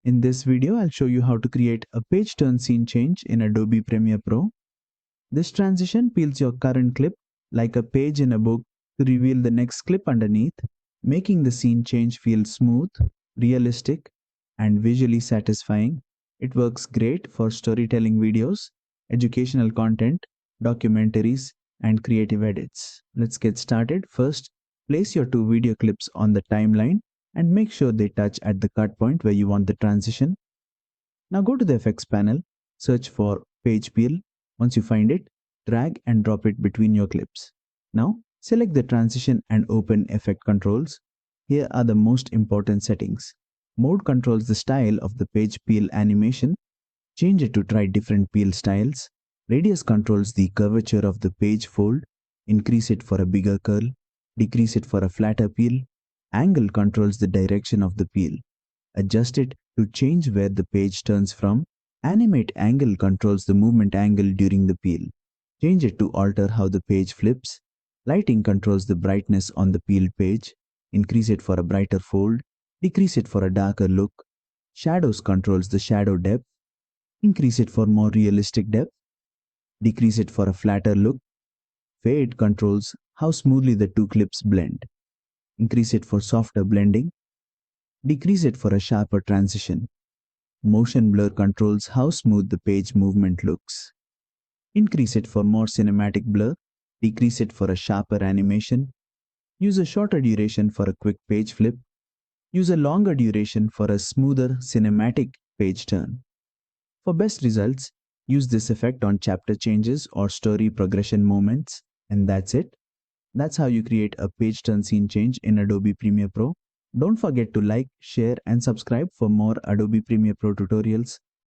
In this video, I'll show you how to create a page turn scene change in Adobe Premiere Pro. This transition peels your current clip like a page in a book to reveal the next clip underneath, making the scene change feel smooth, realistic, and visually satisfying. It works great for storytelling videos, educational content, documentaries, and creative edits. Let's get started. First, place your two video clips on the timeline and make sure they touch at the cut point where you want the transition. Now go to the effects panel, search for page peel. Once you find it, drag and drop it between your clips. Now select the transition and open effect controls. Here are the most important settings. Mode controls the style of the page peel animation. Change it to try different peel styles. Radius controls the curvature of the page fold. Increase it for a bigger curl. Decrease it for a flatter peel. Angle controls the direction of the peel. Adjust it to change where the page turns from. Animate angle controls the movement angle during the peel. Change it to alter how the page flips. Lighting controls the brightness on the peeled page. Increase it for a brighter fold. Decrease it for a darker look. Shadows controls the shadow depth. Increase it for more realistic depth. Decrease it for a flatter look. Fade controls how smoothly the two clips blend. Increase it for softer blending. Decrease it for a sharper transition. Motion blur controls how smooth the page movement looks. Increase it for more cinematic blur. Decrease it for a sharper animation. Use a shorter duration for a quick page flip. Use a longer duration for a smoother cinematic page turn. For best results, use this effect on chapter changes or story progression moments. And that's it. That's how you create a page turn scene change in Adobe Premiere Pro. Don't forget to like, share, and subscribe for more Adobe Premiere Pro tutorials.